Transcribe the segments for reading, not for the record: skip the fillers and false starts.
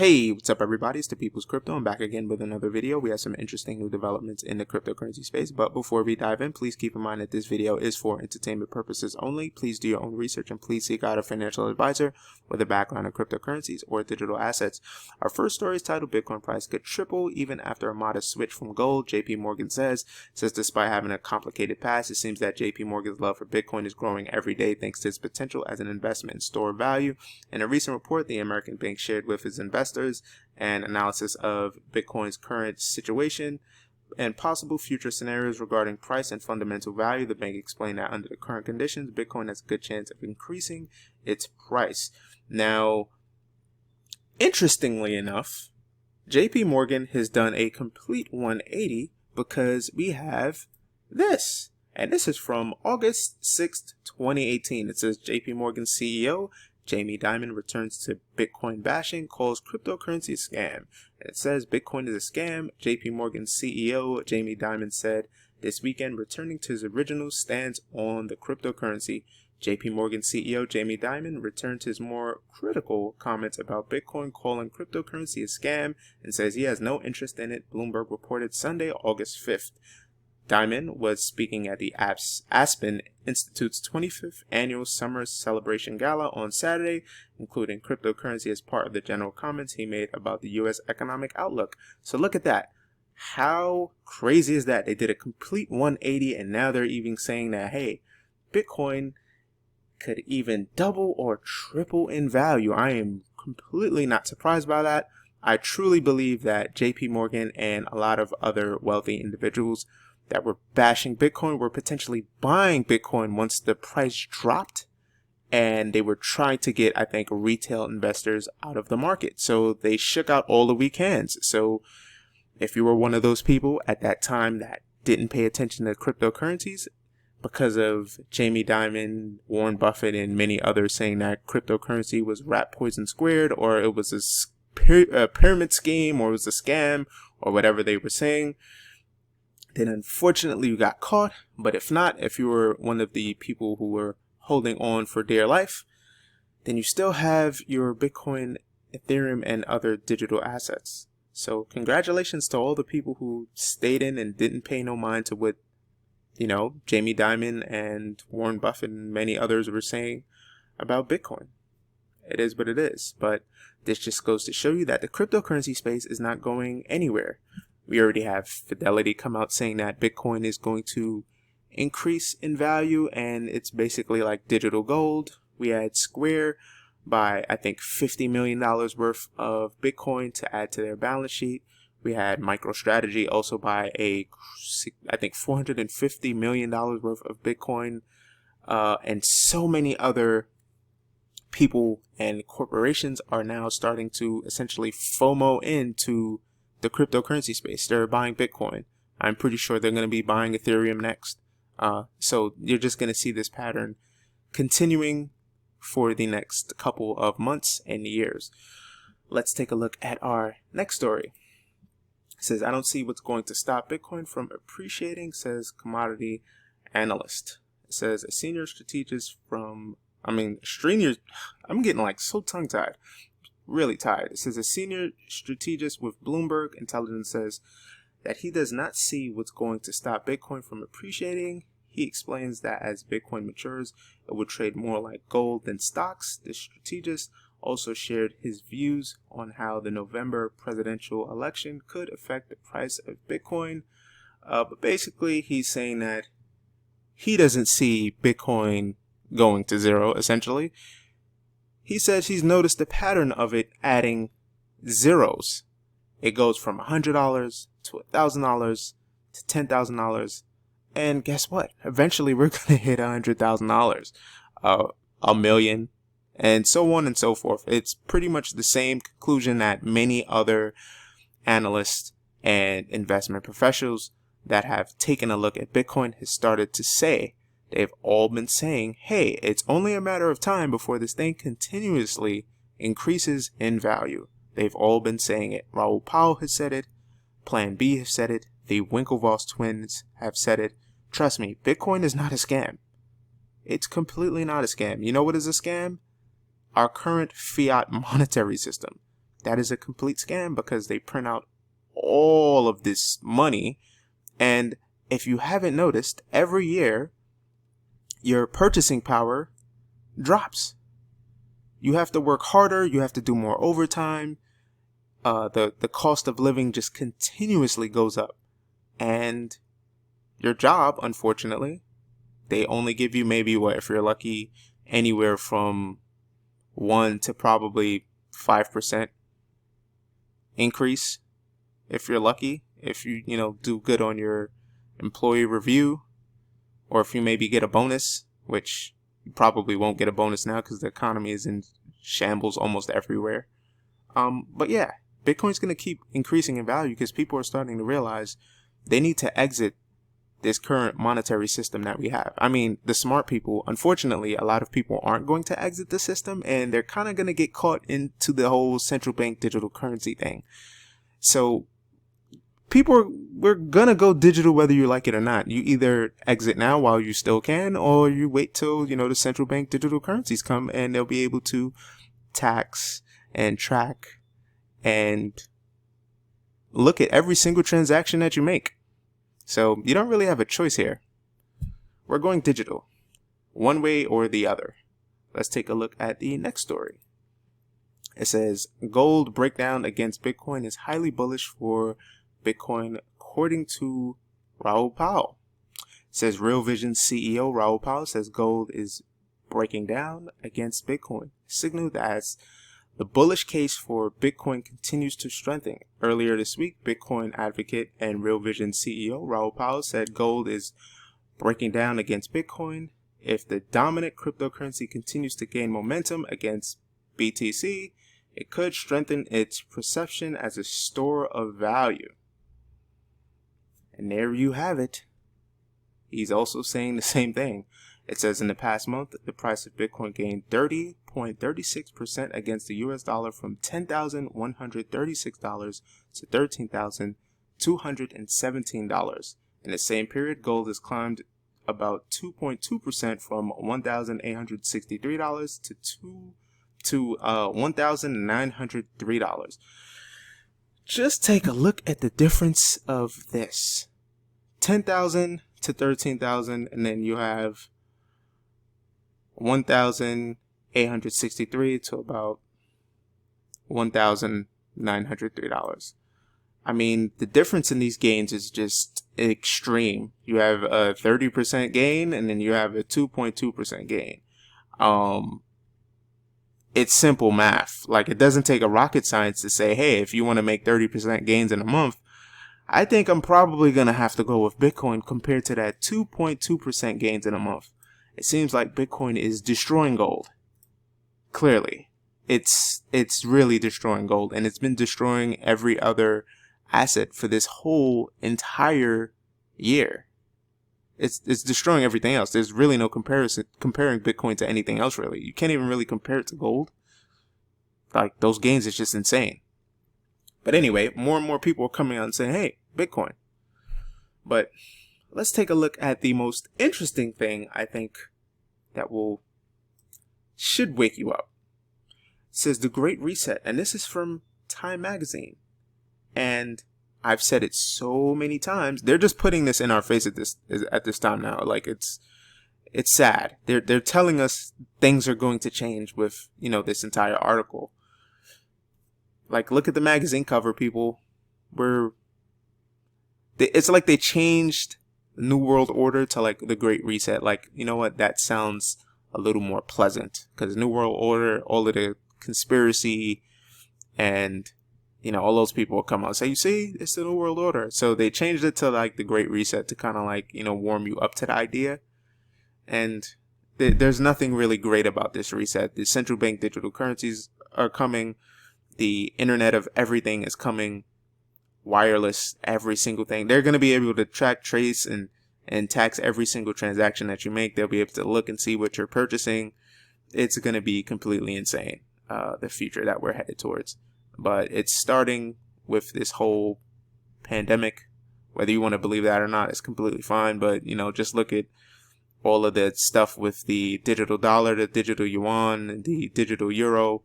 Hey, what's up everybody? It's the People's Crypto. I'm back again with another video. We have some interesting new developments in the cryptocurrency space, but before we dive in, please keep in mind that this video is for entertainment purposes only. Please do your own research and please seek out a financial advisor with a background in cryptocurrencies or digital assets. Our first story is titled Bitcoin price could triple even after a modest switch from gold. JPMorgan says despite having a complicated past, it seems that JPMorgan's love for Bitcoin is growing every day thanks to its potential as an investment in store of value. In a recent report, the American bank shared with its investors an analysis of Bitcoin's current situation and possible future scenarios regarding price and fundamental value. The bank explained that under the current conditions, Bitcoin has a good chance of increasing its price. Now, interestingly enough, JP Morgan has done a complete 180 because we have this. And this is from August 6th, 2018. It says JP Morgan CEO Jamie Dimon returns to Bitcoin bashing, calls cryptocurrency a scam. And it says Bitcoin is a scam. JP Morgan CEO Jamie Dimon said this weekend, returning to his original stance on the cryptocurrency. JP Morgan CEO Jamie Dimon returned to his more critical comments about Bitcoin, calling cryptocurrency a scam, and says he has no interest in it, Bloomberg reported Sunday, August 5th. Dimon was speaking at the Aspen Institute's 25th annual summer celebration gala on Saturday, including cryptocurrency as part of the general comments he made about the U.S. economic outlook. So look at that. How crazy is that? They did a complete 180 and now they're even saying that, hey, Bitcoin could even double or triple in value. I am completely not surprised by that. I truly believe that JP Morgan and a lot of other wealthy individuals that were bashing Bitcoin were potentially buying Bitcoin once the price dropped, and they were trying to get, I think, retail investors out of the market. So they shook out all the weak hands. So if you were one of those people at that time that didn't pay attention to cryptocurrencies because of Jamie Dimon, Warren Buffett, and many others saying that cryptocurrency was rat poison squared, or it was a pyramid scheme, or it was a scam, or whatever they were saying, then unfortunately you got caught. But if not, if you were one of the people who were holding on for dear life, then you still have your Bitcoin, Ethereum, and other digital assets. So congratulations to all the people who stayed in and didn't pay no mind to what, Jamie Dimon and Warren Buffett and many others were saying about Bitcoin. It is what it is. But this just goes to show you that the cryptocurrency space is not going anywhere. We already have Fidelity come out saying that Bitcoin is going to increase in value and it's basically like digital gold. We had Square buy, I think, $50 million worth of Bitcoin to add to their balance sheet. We had MicroStrategy also buy I think $450 million worth of Bitcoin, and so many other people and corporations are now starting to essentially FOMO into the cryptocurrency space. They're buying Bitcoin. I'm pretty sure they're going to be buying Ethereum next. So you're just going to see this pattern continuing for the next couple of months and years. Let's take a look at our next story. It says, I don't see what's going to stop Bitcoin from appreciating, says commodity analyst. It says a senior strategist I'm getting like so tongue tied. Really tired. It says a senior strategist with Bloomberg Intelligence says that he does not see what's going to stop Bitcoin from appreciating. He explains that as Bitcoin matures, it will trade more like gold than stocks. The strategist also shared his views on how the November presidential election could affect the price of Bitcoin. But basically, he's saying that he doesn't see Bitcoin going to zero, essentially. He says he's noticed a pattern of it adding zeros. It goes from $100 to $1,000 to $10,000. And guess what? Eventually we're going to hit $100,000, a million, and so on and so forth. It's pretty much the same conclusion that many other analysts and investment professionals that have taken a look at Bitcoin has started to say. They've all been saying, hey, it's only a matter of time before this thing continuously increases in value. They've all been saying it. Raoul Pal has said it. Plan B has said it. The Winklevoss twins have said it. Trust me, Bitcoin is not a scam. It's completely not a scam. You know what is a scam? Our current fiat monetary system. that is a complete scam because they print out all of this money. And if you haven't noticed, every year your purchasing power drops. You have to work harder, you have to do more overtime. The cost of living just continuously goes up. And your job, unfortunately, they only give you maybe, what, if you're lucky, anywhere from 1 to probably 5% increase. If you're lucky, if you do good on your employee review, or if you maybe get a bonus, which you probably won't get a bonus now because the economy is in shambles almost everywhere. But yeah, Bitcoin's going to keep increasing in value because people are starting to realize they need to exit this current monetary system that we have. I mean, the smart people, unfortunately, a lot of people aren't going to exit the system, and they're kind of going to get caught into the whole central bank digital currency thing. So we're going to go digital whether you like it or not. You either exit now while you still can, or you wait till, the central bank digital currencies come and they'll be able to tax and track and look at every single transaction that you make. So you don't really have a choice here. We're going digital, one way or the other. Let's take a look at the next story. It says, gold breakdown against Bitcoin is highly bullish for Bitcoin, according to Raoul Pal. It says Real Vision CEO Raoul Pal says gold is breaking down against Bitcoin, signaled as the bullish case for Bitcoin continues to strengthen. Earlier this week, Bitcoin advocate and Real Vision CEO Raoul Pal said gold is breaking down against Bitcoin. If the dominant cryptocurrency continues to gain momentum against BTC, it could strengthen its perception as a store of value. And there you have it. He's also saying the same thing. It says in the past month, the price of Bitcoin gained 30.36% against the US dollar from $10,136 to $13,217. In the same period, gold has climbed about 2.2% from $1,863 to $1,903. Just take a look at the difference of this. 10,000 to 13,000, and then you have 1,863 to about $1,903. I mean, the difference in these gains is just extreme. You have a 30% gain, and then you have a 2.2% gain. It's simple math. Like, it doesn't take a rocket science to say, hey, if you want to make 30% gains in a month, I think I'm probably going to have to go with Bitcoin compared to that 2.2% gains in a month. It seems like Bitcoin is destroying gold. Clearly. It's really destroying gold, and it's been destroying every other asset for this whole entire year. It's destroying everything else. There's really no comparing Bitcoin to anything else, really. You can't even really compare it to gold. Like, those gains is just insane. But anyway, more and more people are coming out and saying, hey, Bitcoin. But let's take a look at the most interesting thing, I think, that should wake you up. It says the Great Reset, and this is from Time Magazine. And I've said it so many times. They're just putting this in our face at this time now. Like, it's sad. They're telling us things are going to change with, this entire article. Like, look at the magazine cover, people. It's like they changed the New World Order to like the Great Reset. Like, you know what? That sounds a little more pleasant, because New World Order, all of the conspiracy and all those people will come out and say, you see, it's the New World Order. So they changed it to like the Great Reset to kind of like, warm you up to the idea. And there's nothing really great about this reset. The central bank digital currencies are coming. The Internet of Everything is coming. Wireless, every single thing. They're going to be able to track, trace, and tax every single transaction that you make. They'll be able to look and see what you're purchasing. It's going to be completely insane, the future that we're headed towards. But it's starting with this whole pandemic. Whether you want to believe that or not, it's completely fine. But, just look at all of the stuff with the digital dollar, the digital yuan, the digital euro,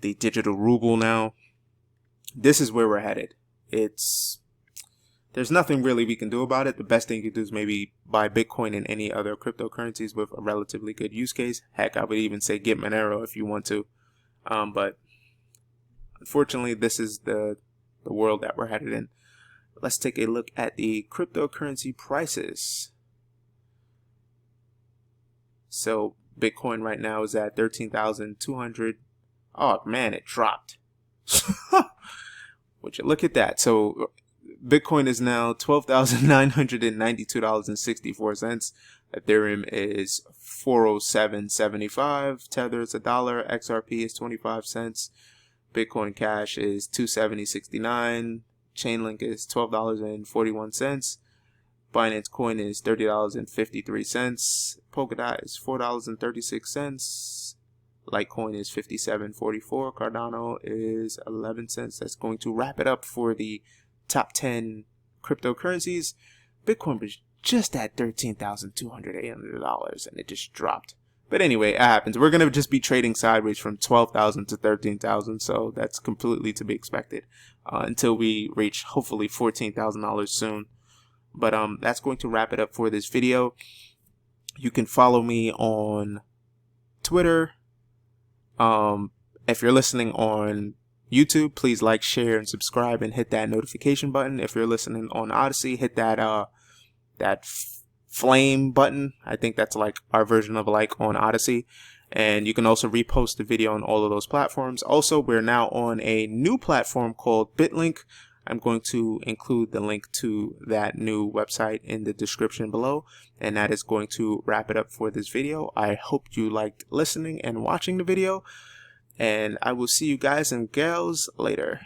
the digital ruble now. this is where we're headed. There's nothing really we can do about it. The best thing you can do is maybe buy Bitcoin and any other cryptocurrencies with a relatively good use case. Heck, I would even say get Monero if you want to. But unfortunately, this is the world that we're headed in. Let's take a look at the cryptocurrency prices. So Bitcoin right now is at 13,200. Oh man, it dropped. Would you look at that? So Bitcoin is now $12,992.64. Ethereum is $407.75. Tether is $1. XRP is 25 cents. Bitcoin Cash is $270.69. Chainlink is $12.41. Binance Coin is $30.53. Polkadot is $4.36. Litecoin is $57.44. Cardano is 11 cents. That's going to wrap it up for the top 10 cryptocurrencies. Bitcoin was just at $13,200 and it just dropped. But anyway, it happens. We're going to just be trading sideways from 12,000 to 13,000. So that's completely to be expected until we reach hopefully $14,000 soon. But that's going to wrap it up for this video. You can follow me on Twitter. If you're listening on YouTube, please like, share, and subscribe, and hit that notification button. If you're listening on Odyssey, hit that flame button. I think that's like our version of a like on Odyssey. And you can also repost the video on all of those platforms. Also, we're now on a new platform called BitLink. I'm going to include the link to that new website in the description below. And that is going to wrap it up for this video. I hope you liked listening and watching the video. And I will see you guys and gals later.